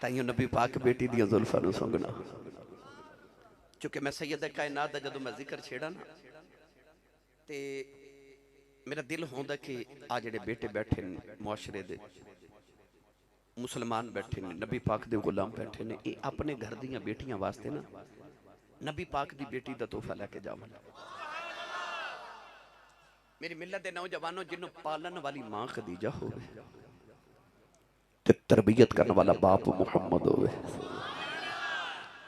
[SPEAKER 1] ताइयों नबी पाक बेटी दी जुल्फां नूं सूंघना। क्योंकि मैं सैयद कायनात का जो मैं जिक्र छेड़ा ना तो मेरा दिल होंदा कि आ जेडे बेटे बैठे ने मुआशरे दे मुसलमान बैठे ने नबी पाक दे गुलाम बैठे ने ये अपने घर दियां बेटियां वास्ते ना नबी पाक दी बेटी दा तोहफा लेके जावन। मेरी मिल्लत दे नौजवानों जिन्हों पालन वाली मां खदीजा होवे ते तरबियत करने वाला बाप मुहम्मद होवे,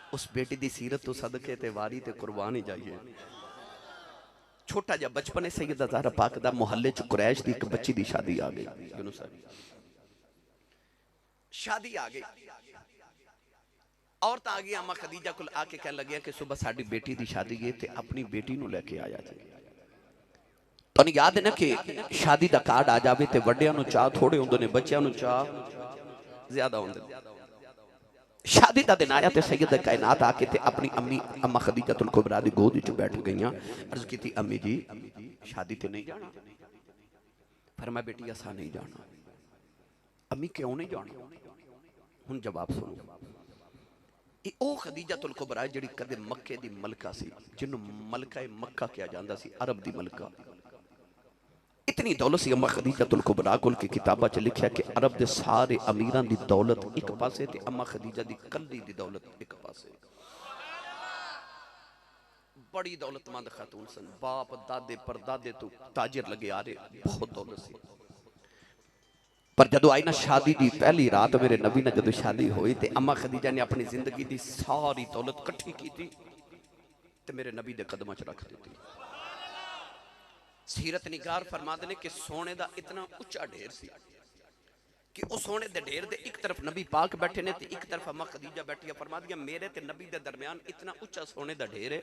[SPEAKER 1] उस बेटी दी सीरत तो सदके ते वारी ते कुर्बान ही जाइए। छोटा जा बचपन है सैयदा ज़हरा पाक दा मोहल्ले च कुरैश दी एक बच्ची दी शादी आ गई। यूनुस शादी आ गई, औरत आ गई अम्मा खदीजा को आके कह लगे कि सुबह साडी बेटी दी शादी है ते अपनी बेटी नू लेके आया जी। तो याद है ना कि शादी दा कार्ड आ जावे ते वड्डियां नू चाह थोड़े हुंदे ने, बच्चियां नू चाह ज्यादा होंदे। शादी का दिन आया तो सैयद कायनात आके ते अपनी अम्मी अम्मा खदीजतुल कुबरा दी गोद विच बैठ गईयां। अर्ज की अम्मी जी शादी ते नहीं जाना? फरमाया बेटी असा नहीं जाना। अम्मी क्यों नहीं जाना? हुण जवाब सुनो। ये ओ खदीजतुल कुबरा जिहड़ी कदे मक्के दी मलका सी, जिन्हों मलका मक्का कहा जाता सी, अरब दी मलका। इतनी दौलत सी अम्मा खदीजतुल कुबरा कोल की किताबा च लिखा कि अरब दे सारे अमीरां दी दौलत एक पासे ते अम्मा खदीजा दी कल्ली दी दौलत एक पासे। बड़ी दौलतमंद खातून सन, बाप दादे परदादे तो ताजिर लगे आ रहे, बहुत दौलत सी। पर जदों आई ना शादी दी पहली रात मेरे नबी ने जदों शादी हुई ते अम्मा खदीजा ने अपनी जिंदगी दी सारी दौलत इकट्ठी की थी ते मेरे नबी दे कदमां च रख दी। सीरत निगार फरमाते ने कि सोने का इतना उच्चा ढेर सी कि उस सोने दे ढेर दे एक तरफ नबी पाक बैठे ने ते एक तरफ अम्मा खदीजा बैठी है। फरमा दिया मेरे ते नबी दे दरमियान इतना उच्चा सोने का ढेर है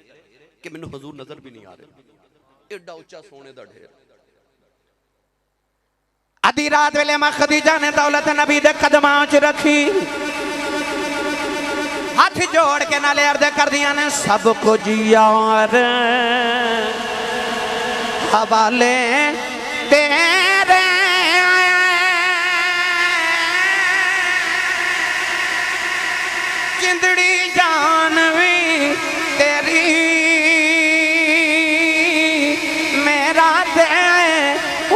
[SPEAKER 1] कि मैनू हुजूर नजर भी नहीं आ रहे, एडा उच्चा सोने का ढेर।
[SPEAKER 3] आधी रात वेले अम्मा खदीजा ने दौलत नबी दे कदमां च रखी, हाथ जोड़ के नाले अर्ज कर दिया ने सब कुछ यार हवाले तेरे, जिंदड़ी जान भी तेरी, मेरा ते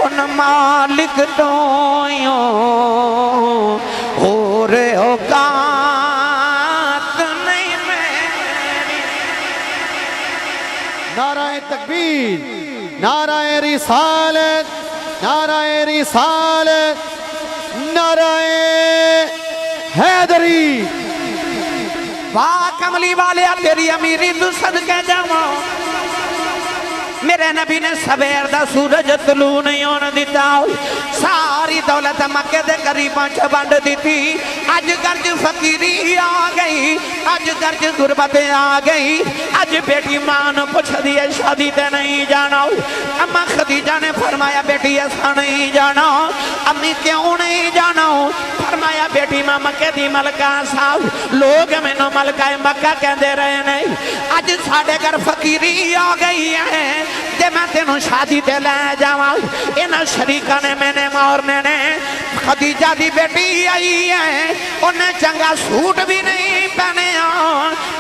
[SPEAKER 3] उन मालिक तो हो रे होगा नहीं मेरी।
[SPEAKER 2] नाराए तकबीर, नाराए रिसालत, नाराए रिसालत, नाराए हैदरी।
[SPEAKER 3] वाह कमली वाले तेरी अमीरी तू सदके जावा। मेरे नबी ने सवेर दा सूरज तलू नहीं होने दिता, सारी दौलत मक्के दे गरीबां च वंड दी। अज गर्ज फकीरी आ गई, अज गर्ज गुरबत आ गई। अज बेटी मां नूं पुछदी है शादी ते नहीं जाना। अम्मा खदीजा ने फरमाया बेटी ऐसा नहीं जाना। अम्मी क्यों नहीं जाना? फरमाया बेटी मां मक्के दी मलका साहब, लोग मैनू मलका मक्का कहते रहे ने। अज साडे घर फकीरी आ गई है ते मैं तेनू शादी ते ले जावां। इन्हां शरीका ने मैंने मारने ने। खदीजा दी बेटी आई है, उन्हें चंगा सूट भी नहीं पहने,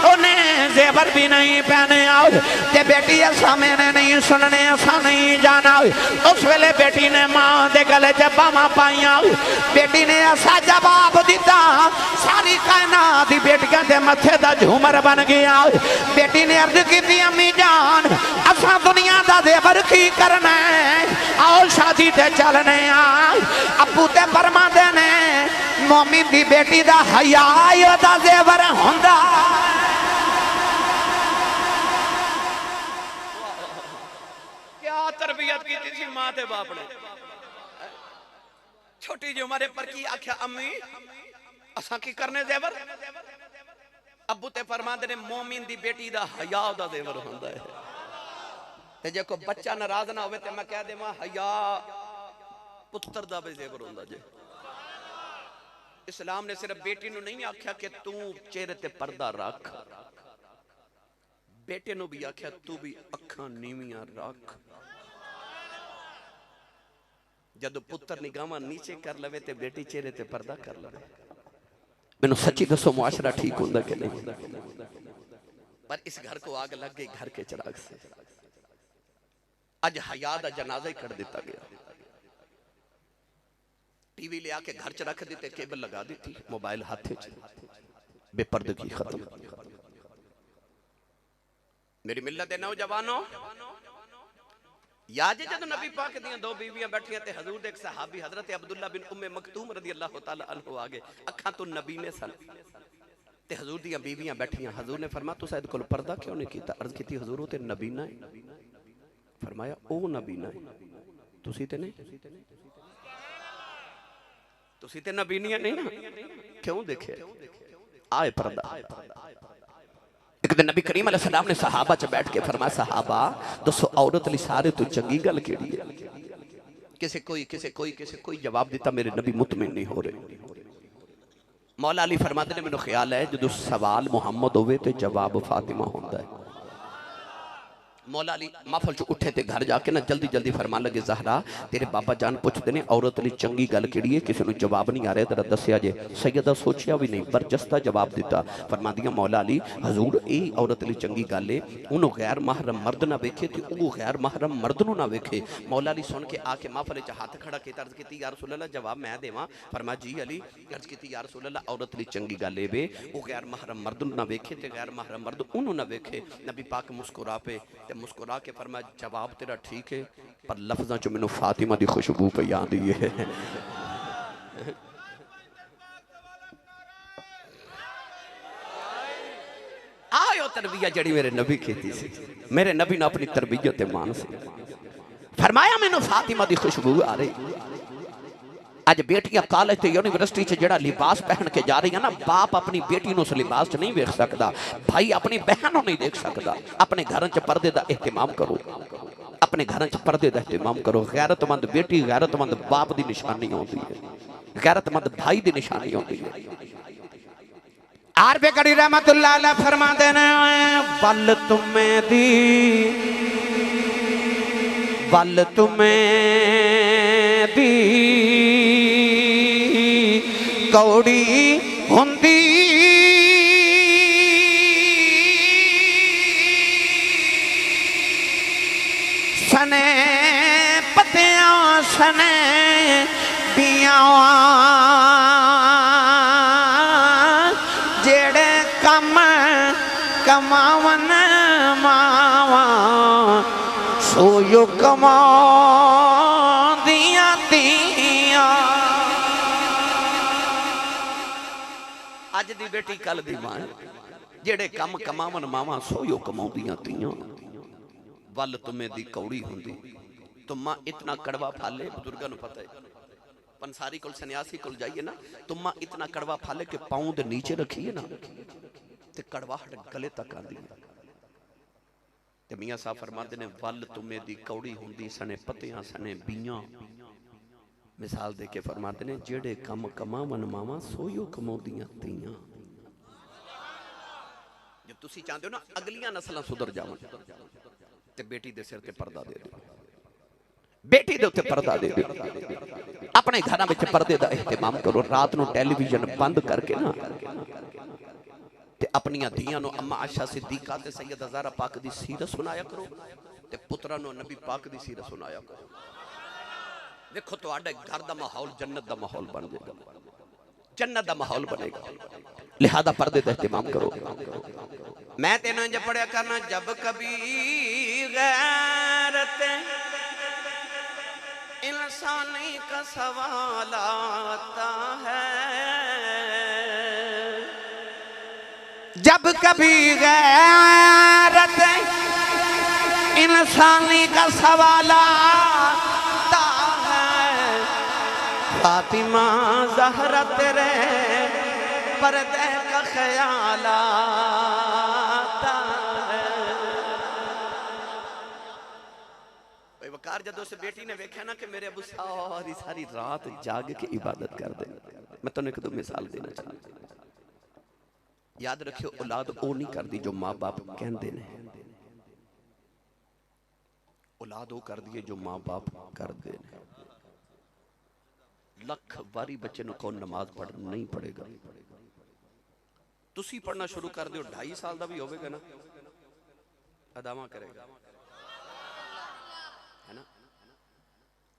[SPEAKER 3] उन्हें जेवर भी नहीं पहने। ते बेटी ऐसा मैंने नहीं सुनने, ऐसा नहीं जाना। उस वेले बेटी ने मां दे गले च बावां पाइयां, बेटी ने ऐसा जवाब दिता सारी कायनात दी बेटियां दे मथे दा झूमर बन गया। बेटी ने अर्ज की अम्मी जान असा दुनिया दा जेवर की करना है, आओ शादी ते चलने आ। अबू ते फरमांदे ने मोमिन दी बेटी दा हया ओदा जेवर हुंदा।
[SPEAKER 1] क्या तरबियत की थी मां ते बाप ने। छोटी जी उम्र पर की आख्या अम्मी असा की करने जेवर। अबू ते फरमांदे ने मोमिन दी बेटी दा हया ओदा जेवर हुंदा है। ते जे कोई बच्चा नाराज ना होवे ते मैं कह देवां हया पुत्र दा भी जेवर हुंदा जे। इस्लाम ने सिर्फ बेटी नूं नहीं आख्या कि तू चेहरे ते पर्दा रख, बेटे नूं भी आख्या तू भी अखां नीवियां रख। जदों पुत्र निगाहां नीचे कर लवे ते बेटी चेहरे ते पर्दा कर लवे। मैनूं सच्ची दसो मुआशरा ठीक हुंदा कि नहीं? पर इस घर को आग लग गई घर के चिराग से। अज हया दा जनाजा ही कर दिता गया। टीवी ले आके घर च रख दी, केबल लगा दी थी, मोबाइल हाथ च, बेपर्दगी खत्म। मेरी मिल्लत दे नौजवानों, याद है जब नबी पाक दी दो बीवियां बैठियां ते हजूर दे एक सहाबी हजरत अब्दुल्ला बिन उम्मे मकतूम रदी अल्लाह तआला अन्हु आ गए। अखां तो नबी ने सन ते हजूर दी बीवियां बैठियां। हजूर ने फरमाया तुसा इहदे कोल पर्दा क्यों नहीं कीता? अर्ज कीती हजूर ओ ते नबीना है। फरमाया ओ नबीना है, तुसी ते नहीं, तुसी ते नबीनियां नहीं ना, क्यों देखे आए पर्दा। एक दिन नबी करीम अलैहिस्सलाम ने सहाबा च बैठ के फरमाया सहाबा दसो औरत लई सारे तो चंगी गल केड़ी है? किसे कोई जवाब दिता, मेरे नबी मुतमिन नहीं हो रहे। मौला अली फरमाते ने मैनू ख्याल है जो सवाल मुहम्मद होवे ते जवाब फातिमा होंदा है। मौला अली महफल च उठे ते घर जाके ना जल्दी जल्दी फरमान लगे ज़हरा तेरे बाबा जान पुछते ने औरत लई चंगी गल केड़ी है, किसी नूं जवाब नहीं आ रहा, तेरा दस्या जे। सैयदा सोचिया भी नहीं पर जस्ता जवाब दिता। फरमादियां मौला अली हजूर ये औरत लई चंगी गल है उन्होंने गैर महरम मर्द ना वेखे ते वो गैर महरम मर्द नूं ना वेखे। मौला अली सुन के आके महफल च हाथ खड़ा किया, अर्ज की या रसूल अल्लाह जवाब मैं देवां? फरमाया जी अली। अर्ज की या रसूल अल्लाह औरत लई चंगी गल है वे वो गैर महरम मर्द नूं ना वेखे ते गैर महरम मर्द उन्होंने ना वेखे। नबी पाक मुस्कुरा पे ते मुस्कुरा के फरमाया जवाब तेरा ठीक है पर लफ्ज़ां च मैनू फातिमा दी खुशबू पे आंदी है। आयो तरबियत जड़ी मेरे नबी कीती सी, मेरे नबी ने अपनी तरबियत ते मान सी। फरमाया मैनू फातिमा दी खुशबू आ रही। अज बेटियां कॉलेज ते यूनिवर्सिटी च जड़ा लिबास पहन के जा रही है ना, बाप अपनी बेटी नूं उस लिबास च नहीं वेख सकता, भाई अपनी बहन नूं नहीं देख सकता। अपने घर च पर्दे दा एहतमाम करो, अपने घर च पर्दे दा एहतमाम करो। गैरतमंद बेटी गैरतमंद बाप दी निशानी होती है, गैरतमंद भाई दी निशानी होती है।
[SPEAKER 3] आरबे कड़ी रहमतुल्लाह अलैह फरमाते ने वल तुम्हें दी कौड़ी हुंदी सने पतियां सने बियां जेड़े कम कमावन मावा सोयो कमा दिया तिया।
[SPEAKER 1] अज दी बेटी कल दी मां जेड़े कम कमावन मावा सोयो कमाउंदियां तियां। वल तुम्हें दी कौड़ी हुंदी तुम्मा इतना कड़वा फाले। बुजुर्गां नूं पता है पंसारी कोल सन्यासी कोल जाइए ना, तुम्मा इतना कड़वा फाले कि पाँव दे नीचे रखिए ना ते कड़वाहट गले तक आती है। ते मियां साहब फरमाते ने वल तुम्हें दी कौड़ी हुंदी सने पतियां सने बियां। मिसाल दे के फरमाते ने जेड़े कम कमावन मावा सोयो कमाउंदियां तियां। जब तुसी चाहते हो ना अगलियां नस्लां सुधर जावन ते बेटी दे सिर ते पर्दा दे दो, बेटी दे उत्ते पर्दा दे दो। अपने घरां विच पर्दे दा एहतमाम करो। रात नूं टेलीविजन बंद करके ना ते अपनियां धियां नूं अम्मा आयशा सिद्दीका ते सैयदा ज़हरा पाक दी सीरत सुनाया करो ते पुत्रा नूं नबी पाक दी सीरत सुनाया करो। देखो तुहाडे घर दा माहौल जन्नत दा माहौल बन जाएगा, जन्नत दा माहौल बनेगा। लिहाजा पर्दे दा एहतमाम करो।
[SPEAKER 3] मैं तेनों जब पढ़िया करना जब कभी गैरत इंसानी का सवाल आता है, जब कभी गैरत इंसानी का सवाल आता है, फातिमा ज़हरा तेरे पर्दे का ख्याल आता है।
[SPEAKER 1] वकार जदों से बेटी ने वेख्या ना कि मेरे अबू सारी सारी रात जाग के इबादत कर दे। मैं तुहानू एक दो मिसाल देना चाहता। याद रखियो औलाद वो नहीं करती जो माँ बाप कहते ने, औलाद वो कर दी जो माँ बाप करते हैं। लख बारी बच्चे को कौन नमाज पढ़ नहीं पड़ेगा, तुसी पढ़ना शुरू कर दो 2.5 साल का भी होगा ना अदावा करेगा, है ना।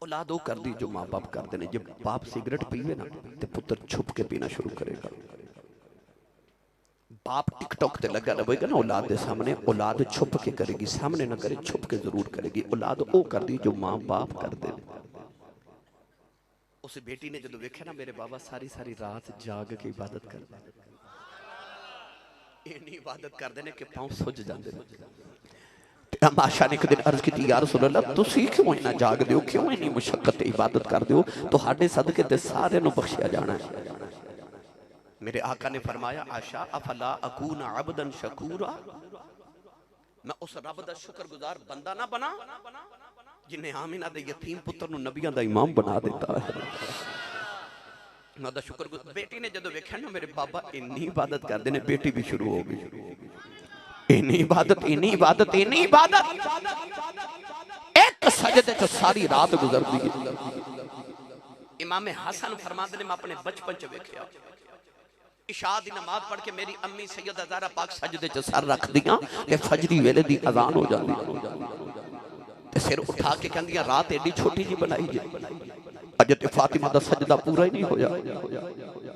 [SPEAKER 1] औलाद वो कर दी जो माँ बाप करते हैं। जब बाप सिगरेट पीवे ना तो पुत्र छुप के पीना शुरू करेगा। बाप टिकटॉक ते लगा रहेगा ना औलाद के सामने, औलाद छुप के करेगी, सामने ना करे, छुप के जरूर करेगी। औलाद वो कर दी जो माँ बाप करते हैं। उस बेटी ने जो देखा ना मेरे बाबा सारी सारी रात जाग के इबादत करते, इन्नी इबादत करते हैं कि पांव सुज जाते हैं। माशा ने एक दिन अर्ज की, यार रसूल अल्लाह तुसी क्यों इन्ना जागदे हो, क्यों इन्नी मुशक्कत इबादत करदे हो, तुहाडे सदके ते सारे नूं बख्शिया जाना है। मेरे आका ने फरमाया, आशा अफला अकून अबदन शकूरा, मैं उस रब दा शुक्रगुजार बंदा ना बना जिन्हें आमिना दे यतीम पुत्र नूं नबियां दा इमाम बना दिता है। मैं दा शुक्रगुजार। बेटी ने जदों वेख्या ना मेरे बाबा इन्नी इबादत करदे ने, बेटी भी शुरू हो गई। इन्नी इबादत, इन्नी इबादत, इन्नी इबादत, एक सजदे च सारी रात गुजरदी है। इमाम हसन फरमाते ने, मैं अपने बचपन च वेख्या, इशा दी नमाज पढ़ के मेरी अम्मी सैयदा ज़हरा पाक सजदे च सर रख दियां ते फजरी वेले दी अजान हो जाती ते सिर उठा के कहंदियां रात एडी छोटी जी बनाई जे, अजे ते फातिमा दा सजदा पूरा ही नहीं होया।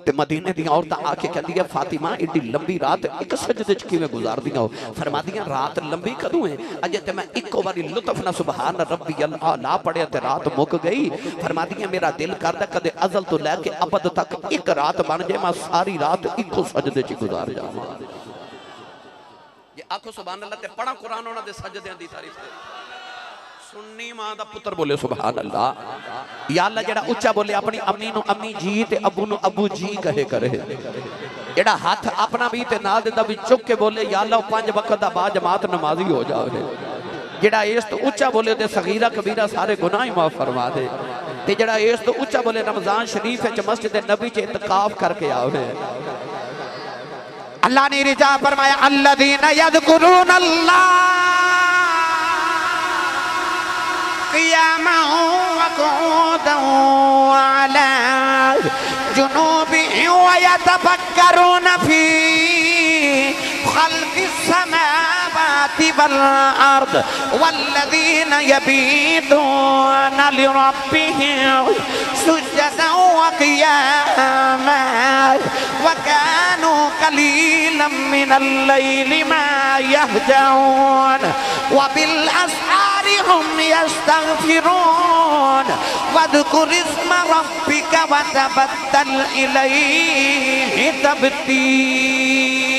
[SPEAKER 1] ते मदीने दी औरतां आके कहंदियां फातिमा एडी लंबी रात एक सजदे च किवें गुजारदियां हो? फरमादियां रात लंबी कदों है, अजे ते मैं इको बारी लुत्फ ना सुभान रब्बी अल्लाह पढ़िया ते रात मुक गई। फरमादियां मेरा दिल करदा कदे अज़ल तो लैके अबद तक एक रात बन जाए, मैं सारी रात इको सजदे च गुजार जावां। जे आखो सुभान अल्लाह ते पढ़ा कुरान उन्हां दे सजदियां दी तारीफ ते सुन्नी मां दा पुत्र बोले सुभान अल्लाह। या अल्लाह जेड़ा उच्चा बोले अपनी अम्मी नु अम्मी जी ते अबू नु अबू जी कहे करे, जेड़ा हाथ अपना भी ते नाल दे भी चुक के बोले या अल्लाह 5 वक्त दा बा जमात नमाजी हो जावे, जेड़ा इस तो उच्चा बोले ते सगीरा कबीरा सारे गुनाह माफ फरमा दे, ते जेड़ा इस तो उच्चा बोले रमजान शरीफ च मस्जिद नबी च इत्काफ करके आवे।
[SPEAKER 3] अल्लाह ने रिजा फरमाया, अल्लज़ीना यज़कुरून अल्लाह क़ियामन व क़ुऊदन व अला जुनूबिहिम व यतफक्करून फी खल्क़िस समावाति वल अर्द वल्लज़ीना यबीतूना लिरब्बिहिम सुज्जदन व क़ियामन व कानू क़लीलन मिनल लैलि मा यहजऊन व बिल अस्हारि हुम यस्तगफिरून वज़कुर इस्म रब्बिका व तबत्तल इलैहि तबतीला।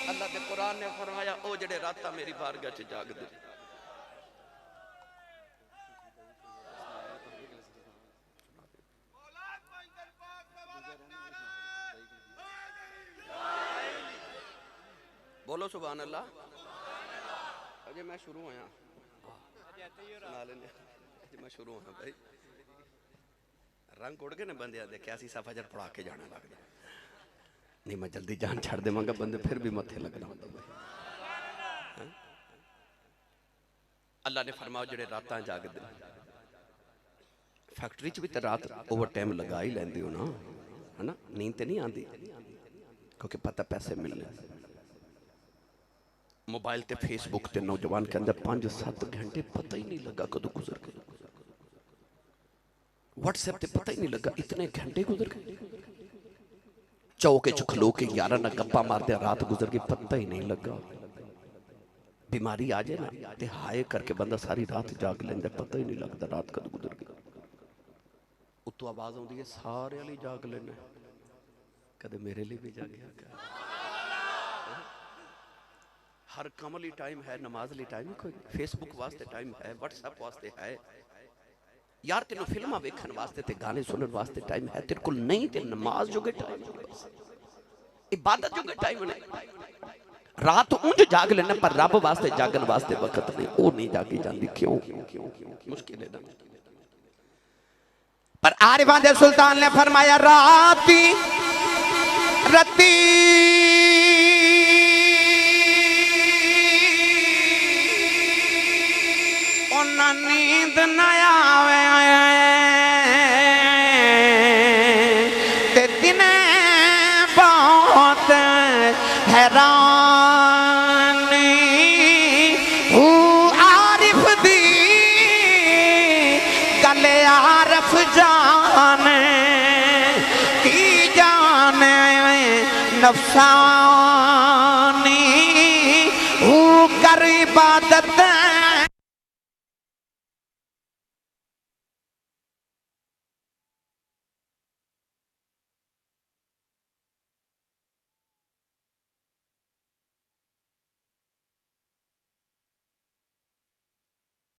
[SPEAKER 1] अल्लाह दे कुरान ने फरमाया, ओ जेड़े रातां मेरी बारगाह च जागदे, बोलो सुभान अल्लाह। अजे मैं शुरू होया, सुना लेने अजे मैं शुरू होया भाई। रंग उड़ गए ने बंदे दे, कैसी सा फजर पढ़ा के जाना लगदा नहीं, मैं जल्दी जान छड़ देवांगा, बंदे फिर भी मथे लगना होंदा भाई। अल्लाह ने फरमाया जेड़े रातां जागदे, फैक्ट्री च भी तो रात ओवर टाइम लगा ही लैंदे हो ना, है ना, नींद ते नहीं आती क्योंकि पता पैसे मिलने। मोबाइल ते फेसबुक ते नौजवान के अंदर 5-7 घंटे पता ही नहीं लगा कदों गुजर गए। व्हाट्सएप ते पता ही नहीं लगा इतने घंटे गुजर गए। चौके च खलो के यारा ना गप्पा मारते रात गुजर गई, पता ही नहीं लगा। बीमारी आ जाए ना ते हाय करके बंदा सारी रात जाग लेंदा, पता ही नहीं लगता रात कदों गुजर गई। उत्तों आवाज आउंदी है सारे वाली जाग लेना, कदे मेरे लिए भी जागया क्या? हर काम लिए टाइम है, नमाज लिए टाइम कोई, फेसबुक वास्ते टाइम है, व्हाट्सएप वास्ते है यार, तेन फिल्मा वेखन वास्ते ते गाने सुनने वास्ते टाइम है, तेरे को नहीं ते नमाज जोगे टाइम, इबादत जोगे टाइम नहीं। रात उंज जाग लेना पर रब वास्ते जागन वास्ते वक्त नहीं, वो नहीं जागी जाती। क्यों? मुश्किल है ना।
[SPEAKER 3] पर आरिफां दे सुल्तान ने फरमाया, राती रती नींद न आवे ते दिने पाओ जाने की जाने नफसानी हूँ कर इबादत